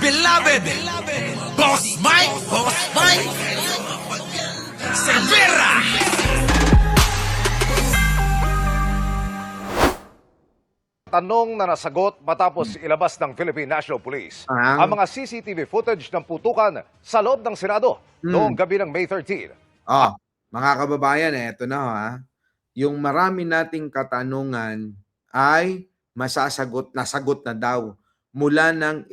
beloved, Boss Mike, Cervera. Tanong na nasagot matapos ilabas ng Philippine National Police Ah. ang mga CCTV footage ng putukan sa loob ng Senado noong gabi ng May 13. Mga kababayan, eto na ha. Yung marami nating katanungan ay nasagot na daw mula nang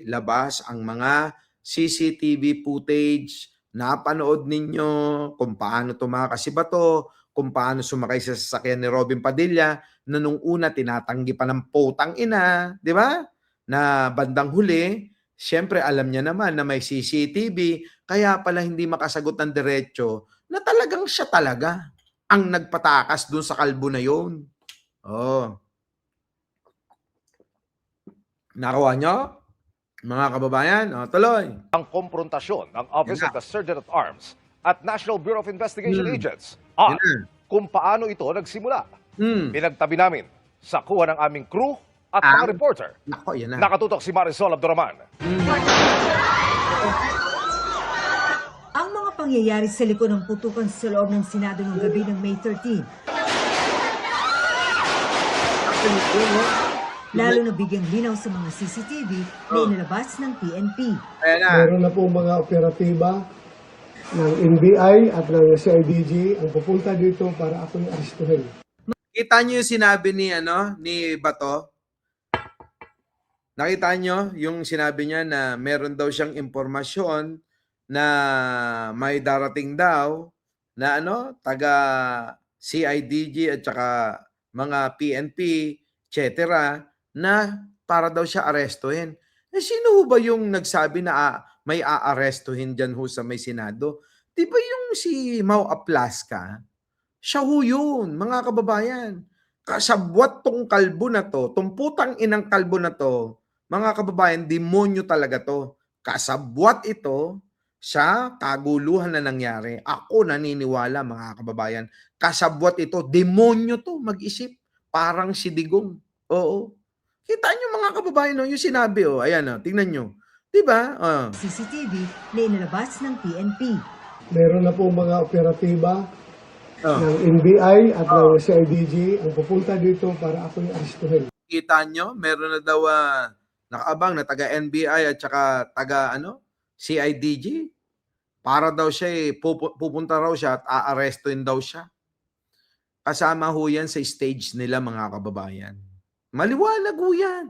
labas ang mga CCTV footage. Napanood ninyo kung paano tumakas si Bato, kung paano sumakay sa sasakyan ni Robin Padilla na nung una tinatanggi pa ng putang ina, di ba? Na bandang huli, siyempre alam niya naman na may CCTV, kaya pala hindi makasagot ng diretso na talagang siya talaga ang nagpatakas dun sa kalbo na yun. Oh. Nakuha nyo? Mga kababayan, tuloy. Ang komprontasyon ng Office Yan of the Surgeon at Arms at National Bureau of Investigation Agents Yan at na. kung paano ito nagsimula. Hmm. Pinagtabi namin sa kuha ng aming crew at Ah. mga reporter. Nako, yan na. Nakatutok si Marisol Abduraman. Ang mga pangyayari sa likod ng putukan sa loob ng Senado noong gabi ng May 13. Lalo na bigyang linaw sa mga CCTV na inilabas ng PNP. Ayan na. Meron na po mga operatiba ng NBI at ng CIDG ang pupunta dito para ako'y aristuhin. Kita niyo yung sinabi ni Bato? Nakita niyo yung sinabi niya na meron daw siyang impormasyon na may darating daw na taga CIDG at saka mga PNP, etc. na para daw siya arestuhin. Sino ho ba yung nagsabi na may aarestuhin dyan ho sa may Senado? Di ba yung si Mau Aplaska? Siya ho yun, mga kababayan. Kasabwat tong kalbo na to, tong putang inang kalbo na to, mga kababayan, demonyo talaga to. Kasabwat ito sa kaguluhan na nangyari. Ako naniniwala, mga kababayan. Kasabwat ito, demonyo to, mag-isip. Parang si Digong. Oo. Kita nyo mga kababayan, yung sinabi, ayan, tingnan nyo. Diba? CCTV na inilabas ng PNP. Meron na po mga operatiba ng NBI at ng CIDG ang pupunta dito para ako'y aristuhin. Kita nyo, meron na daw nakaabang na taga NBI at saka taga CIDG. Para daw siya pupunta raw siya at aarestuin daw siya. Kasama ho yan sa stage nila, mga kababayan. Maliwanag ho yan.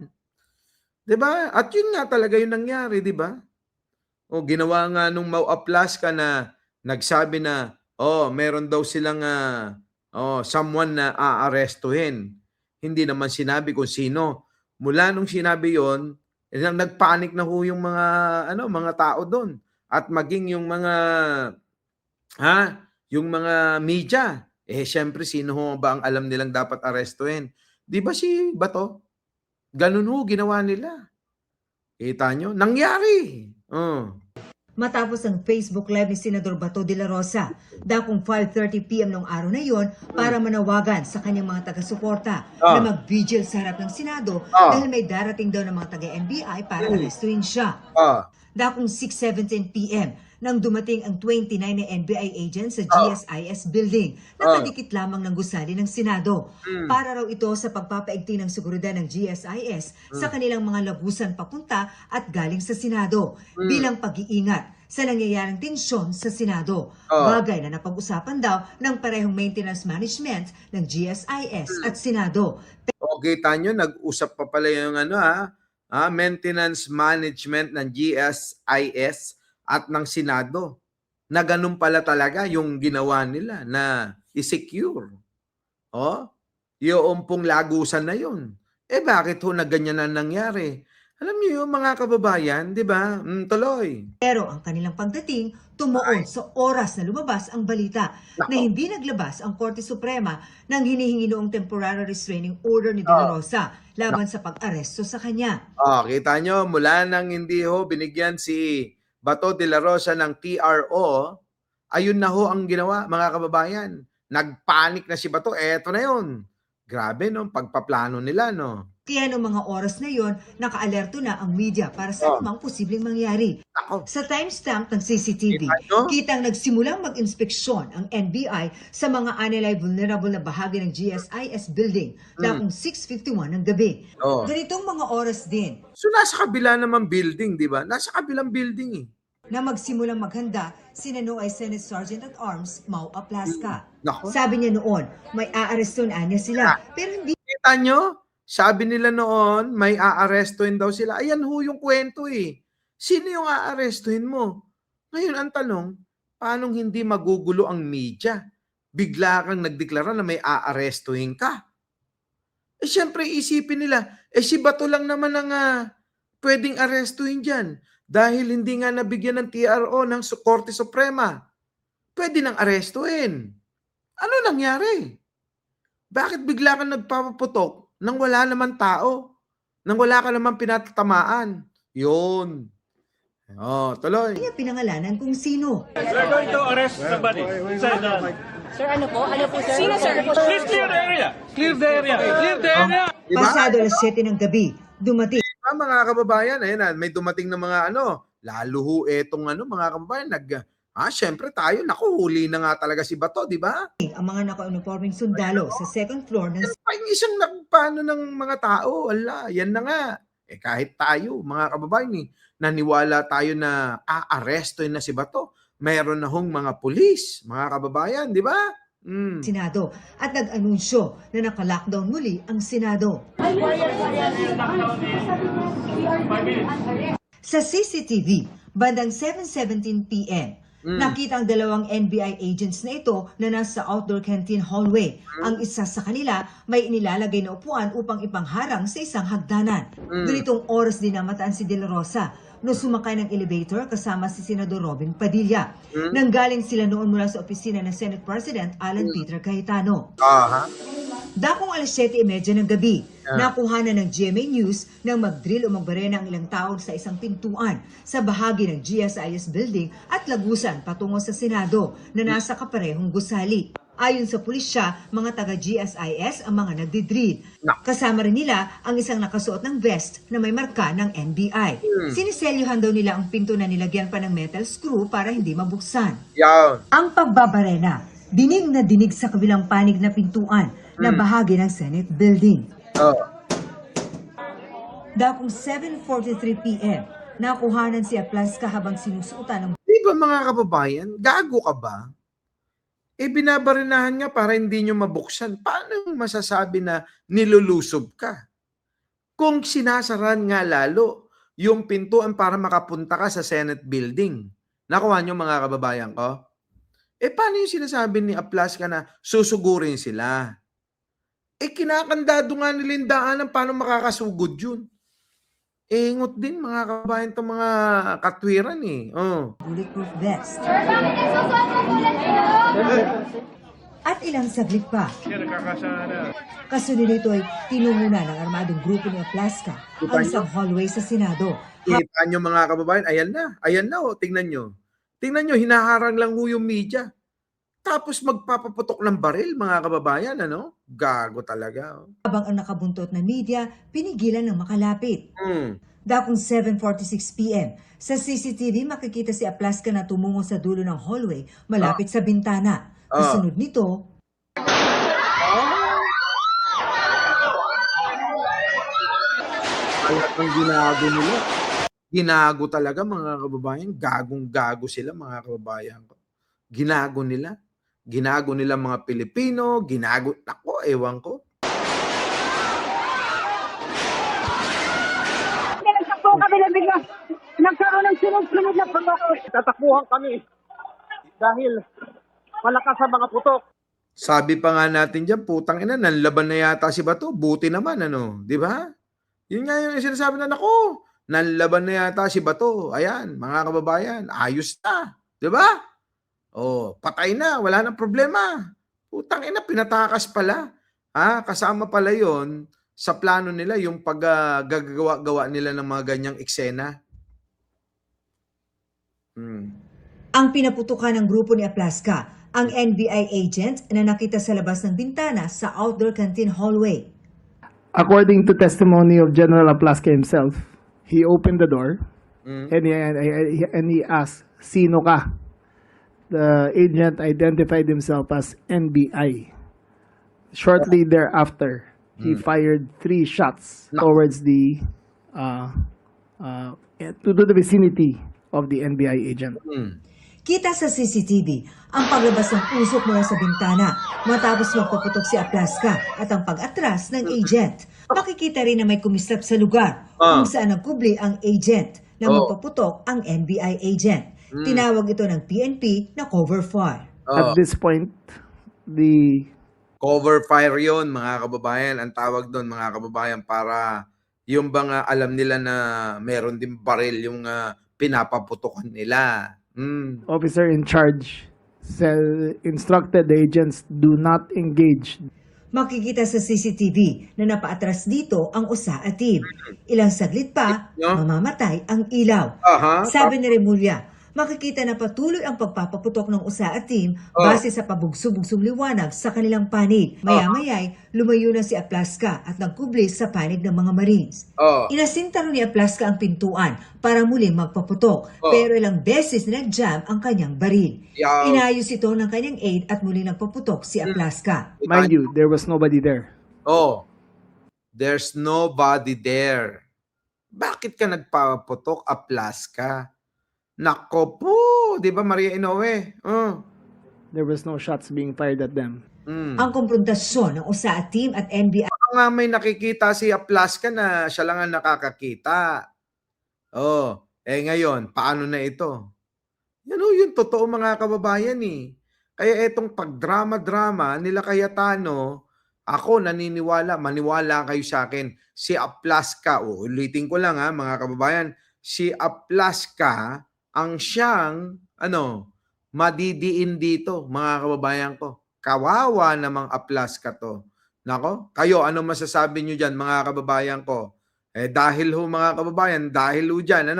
Diba? At yun nga talaga yung nangyari, diba? O ginawa nga nung Mau Aplaska na nagsabi na meron daw silang someone na aarestuhin. Hindi naman sinabi kung sino. Mula nung sinabi yon, nagpanik na ho yung mga tao doon at maging yung mga media. Syempre sino ho ba ang alam nilang dapat arestuhin? 'Di ba si Bato? Ganun ho ginawa nila. Kita nyo? Nangyari. Matapos ang Facebook Live ni Senador Bato de la Rosa, dakong 5:30 PM noong araw na yon para manawagan sa kanyang mga taga-suporta na mag-vigil sa harap ng Senado dahil may darating daw ng mga taga-NBI para arestuin siya. Dakong 6:17 PM nang dumating ang 29 na NBI agents sa GSIS building na kadikit lamang ng gusali ng Senado. Para raw ito sa pagpapaigting ng seguridad ng GSIS sa kanilang mga lagusan papunta at galing sa Senado bilang pag-iingat sa nangyayaring tensyon sa Senado. Bagay na napag-usapan daw ng parehong maintenance management ng GSIS at Senado. Kita nyo, nag-usap pa pala yung maintenance management ng GSIS at ng Senado na ganun pala talaga yung ginawa nila na i-secure. Yung pong lagusan na yun. Bakit ho na ganyan na nangyari? Alam niyo yung mga kababayan, di ba? Tuloy. Pero ang kanilang pagdating, tumuon sa oras na lumabas ang balita na hindi naglabas ang Korte Suprema ng hinihingi noong temporary restraining order ni De La Rosa laban sa pag-aresto sa kanya. Kita nyo, mula nang hindi ho binigyan si Bato de la Rosa ng TRO, ayun na ho ang ginawa, mga kababayan. Nagpanik na si Bato, eto na yun. Grabe, no? Pagpaplano nila, no? Kaya noong mga oras na yon, nakaalerto na ang media para sa anumang posibleng mangyari. Ako. Sa timestamp ng CCTV, Kita nyo? kitang nagsimulang mag-inspeksyon ang NBI sa mga anilay vulnerable na bahagi ng GSIS building dakong 6:51 ng gabi. Oo. Ganitong mga oras din So nasa kabila naman building, di ba? Nasa kabilang building eh. na magsimulang maghanda si Nanoy Senate Sergeant at Arms Mau Aplaska. Nako. Sabi niya noon, may aarestuhan niya sila, pero hindi Kita nyo? Sabi nila noon, may aarestuhin daw sila. Ayan ho yung kwento eh. Sino yung aarestuhin mo? Ngayon ang tanong, paano hindi magugulo ang media? Bigla kang nagdeklara na may aarestuhin ka. Eh syempre isipin nila, si Bato lang naman ang pwedeng arestuhin dyan. Dahil hindi nga nabigyan ng TRO ng Korte Suprema. Pwede nang arestuhin. Ano nangyari? Bakit bigla kang nagpapaputok nang wala naman tao? Nang wala ka naman pinatatamaan? Yun. Oh, tuloy. niya pinangalanan kung sino. We're going to arrest somebody inside the... Sir, ano po? Ano po, sir? Sino, sir? Please clear the area! Clear the area! Clear the area! Diba? Pasado alas 7 ng gabi, dumating Mga kababayan, ayun na, may dumating na mga lalo ho etong mga kababayan, syempre tayo, naku, huli na nga talaga si Bato, di ba? ang mga naka-uniforming sundalo sa second floor ng Yung isang nagpaano ng mga tao, ala, yan na nga. Kahit tayo, mga kababayan, naniwala tayo na aarestoin na si Bato. Meron na hong mga pulis, mga kababayan, di ba? Senado at nag-anunsyo na naka-lockdown muli ang Senado. Sa CCTV, bandang 7:17 p.m., nakita ang dalawang NBI agents na ito na nasa outdoor canteen hallway. Ang isa sa kanila may inilalagay na upuan upang ipangharang sa isang hagdanan. Ganitong oras din namataan si De La Rosa no sumakay ng elevator kasama si Senador Robin Padilla. Nanggaling sila noon mula sa opisina ng Senate President Alan Peter Cayetano. Dakong alas 7:30 ng gabi, nakuhanan ng GMA News nang mag-drill o magbarena ang ilang tao sa isang pintuan sa bahagi ng GSIS building at lagusan patungo sa Senado na nasa kaparehong gusali. Ayon sa pulisya, mga taga-GSIS ang mga nagdidrill. Kasama rin nila ang isang nakasuot ng vest na may marka ng NBI. Siniselyuhan daw nila ang pinto na nilagyan pa ng metal screw para hindi mabuksan. Yan. Ang pagbabarena, dinig na dinig sa kabilang panig na pintuan na bahagi ng Senate building. Dakong 7:43 p.m., nakuhanan si Aplaska habang sinusuotan ng Di ba mga kababayan, gago ka ba? Binabarinahan nga para hindi nyo mabuksan. Paano masasabi na nilulusob ka? Kung sinasaran nga lalo yung pintuan para makapunta ka sa Senate building. Nakuha nyo mga kababayan ko? Paano yung sinasabi ni Aplaska na susugurin sila? Kinakandado nga nila yung daanan paano makakasugod yun. Ingot din mga kababayan itong mga katwiran bulletproof vest. At ilang saglit pa, kasunod nito ay tinunguna ng armadong grupo ni Aplaska ang isang hallway sa Senado. Kita nyo mga kababayan, ayan na tingnan nyo. Tingnan nyo, hinaharang lang ho yung media. Tapos magpapaputok ng baril mga kababayan, Gago talaga. Habang ang nakabuntot na media, pinigilan ng makalapit. Dakong 7:46 p.m., sa CCTV makikita si Aplaska na tumungo sa dulo ng hallway malapit sa bintana. Kasunod nito, Ang ginago nila. Ginago talaga mga kababayan. Gagong-gago sila mga kababayan ko. Ginago nila. Ginago nila mga Pilipino. Ginago. Ako, ewan ko. Nagtakbo kami na bigla. Nagkaroon ng sunod-sunod na pagkakot. Tatakbuhan kami dahil malakas sa mga putok. Sabi pa nga natin dyan, putang ina, nanlaban na yata si Bato. Buti naman, di ba? Yun nga yung sinasabi na, nako, nanlaban na yata si Bato. Ayan, mga kababayan, ayos na. Di ba? Patay na, wala nang problema. Putang ina, pinatakas pala. Kasama pala yon sa plano nila, yung paggagawa-gawa nila ng mga ganyang eksena. ang pinaputukan ng grupo ni Aplaska, ang NBI agent na nakita sa labas ng bintana sa outdoor canteen hallway. according to testimony of General Aplaska himself, he opened the door and he asked, "Sino ka?" The agent identified himself as NBI. Shortly thereafter, he fired 3 shots towards the to the vicinity of the NBI agent. Kita sa CCTV ang paglabas ng usok mula sa bintana matapos magpaputok si Aplaska at ang pag-atras ng agent. Makikita rin na may kumislap sa lugar kung saan nagkubli ang agent na magpaputok ang NBI agent. Tinawag ito ng PNP na cover fire. At this point, the Cover fire yon, mga kababayan. Ang tawag doon, mga kababayan, para yung bang alam nila na meron din baril yung pinapaputukan nila. officer in charge instructed the agents do not engage. Makikita sa CCTV na napaatras dito ang usa at team. Ilang saglit pa, mamamatay ang ilaw. Sabi ni Remulla, makikita na patuloy ang pagpapaputok ng usa at team base sa pabugso-bugsong liwanag sa kanilang panig. Maya-maya'y lumayo na si Aplaska at nagkubli sa panig ng mga Marines. Inasinta rin ni Aplaska ang pintuan para muling magpaputok, pero ilang beses na nag-jam ang kanyang baril. Inayos ito ng kanyang aide at muling nagpaputok si Aplaska. Mind you, there was nobody there. There's nobody there. Bakit ka nagpaputok, Aplaska? Nako po, di ba Maria Inoue? There was no shots being fired at them. Ang komprontasyon ng usa at team at NBI Baka nga may nakikita si Aplaska na siya lang ang nakakakita. Ngayon, paano na ito? Yan yung totoo, mga kababayan eh. Kaya etong pagdrama-drama nila Cayetano, ako naniniwala, maniwala kayo sa akin, si Aplaska, ulitin ko lang mga kababayan, si Aplaska ang siyang madidiin dito, mga kababayan ko. Kawawa namang Aplaska to. Nako, kayo ano masasabi niyo diyan, mga kababayan ko? Dahil ho, mga kababayan, dahil ho diyan,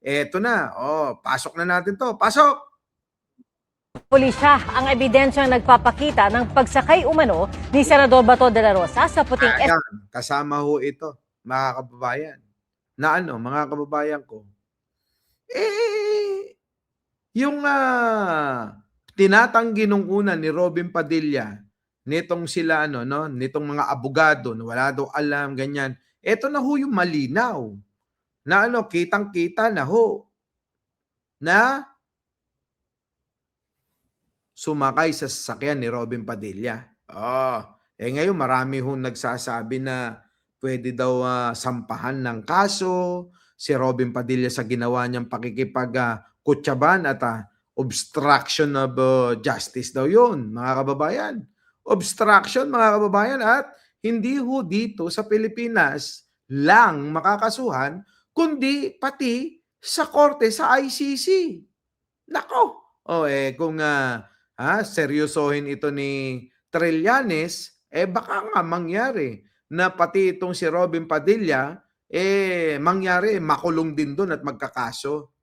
eto na. Pasok na natin to. Pasok. Pulisya ang ebidensyang nagpapakita ng pagsakay umano ni Senador Bato de la Rosa sa puting Kasama ho ito, mga kababayan. Na mga kababayan ko. Yung tinatanggi nung una ni Robin Padilla, nitong sila nitong mga abogado na wala daw alam, ganyan. Ito na ho yung malinaw. Na kitang-kita na ho. Na sumakay sa sasakyan ni Robin Padilla. Ngayon marami hong nagsasabi na pwede daw sampahan ng kaso si Robin Padilla sa ginawa niyang pakikipagkutsaban at obstruction of justice daw yun, mga kababayan. Obstruction, mga kababayan, at hindi ho dito sa Pilipinas lang makakasuhan, kundi pati sa korte, sa ICC. Nako! Kung seryosohin ito ni Trillanes, baka nga mangyari na pati itong si Robin Padilla, mangyari, makulong din doon at magkakaso.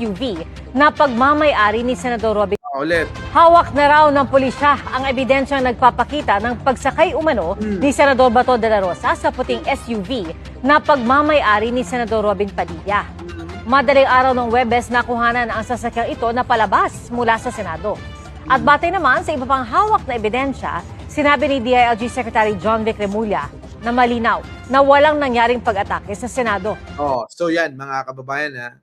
SUV na pagmamay-ari ni Senador Robin. Ulit. Hawak na raw ng pulisya ang ebidensyang nagpapakita ng pagsakay umano ni Senador Bato de la Rosa sa puting SUV na pagmamay-ari ni Senador Robin Padilla. Madaling araw ng Huwebes nakuhanan ang sasakyang ito na palabas mula sa Senado. At batay naman sa iba pang hawak na ebidensya, sinabi ni DILG Secretary John Vic Remulla na malinaw na walang nangyaring pag-atake sa Senado. So yan, mga kababayan,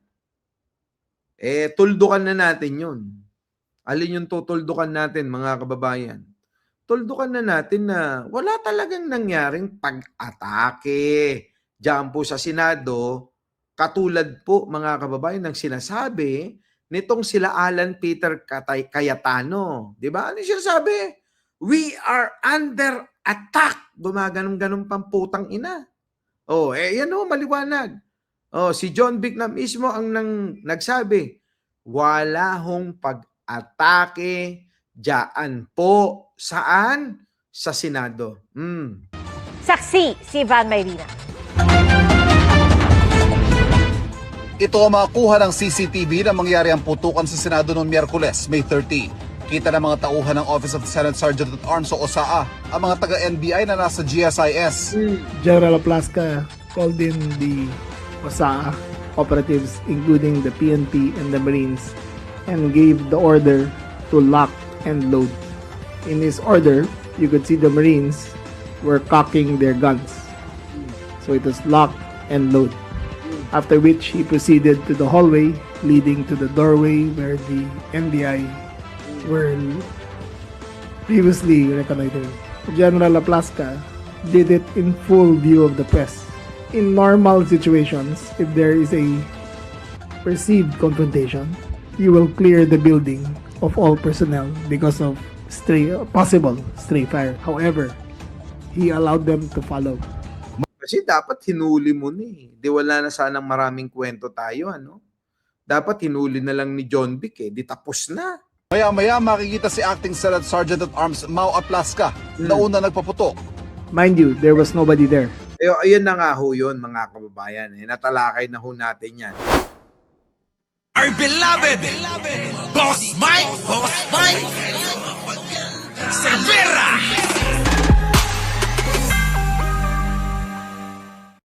tuldukan na natin yun. Alin yung tutuldukan natin, mga kababayan? Tuldukan na natin na wala talagang nangyaring pag-atake diyan po sa Senado, katulad po, mga kababayan, ng sinasabi nitong sila Alan Peter Cayetano. Diba? Ano siya sabi? We are under attack. Gumaganong-ganong pamputang ina. Yan maliwanag. Si John Vic na mismo ang nagsabi, wala hong pag-atake diyan po. Saan? Sa Senado. Saksi si Van Mayrina. Ito ang makuha ng CCTV na mangyari ang putukan sa Senado noong Miyerkules, May 30. Pinakita ng mga tauhan ng Office of the Senate Sergeant at Arms o OSAA ang mga taga-NBI na nasa GSIS. General Aplaska called in the OSAA operatives, including the PNP and the Marines, and gave the order to lock and load. In his order, you could see the Marines were cocking their guns. So it was lock and load. After which he proceeded to the hallway leading to the doorway where the NBI were previously reconnoitering. General Aplaska did it in full view of the press. In normal situations, if there is a perceived confrontation, you will clear the building of all personnel because of possible stray fire. However, he allowed them to follow. Kasi dapat hinuli mo na eh. Di wala na sanang maraming kwento tayo, ano? Dapat hinuli na lang ni John Vic eh. Di tapos na. Maya-maya makikita si Acting Senate Sergeant at Arms Mau Aplaska na una nagpaputok. Mind you, there was nobody there. Ayun na nga ho yun, mga kababayan. Eh. Natalakay na ho natin yan. Our beloved Boss Mike, Boss Mike.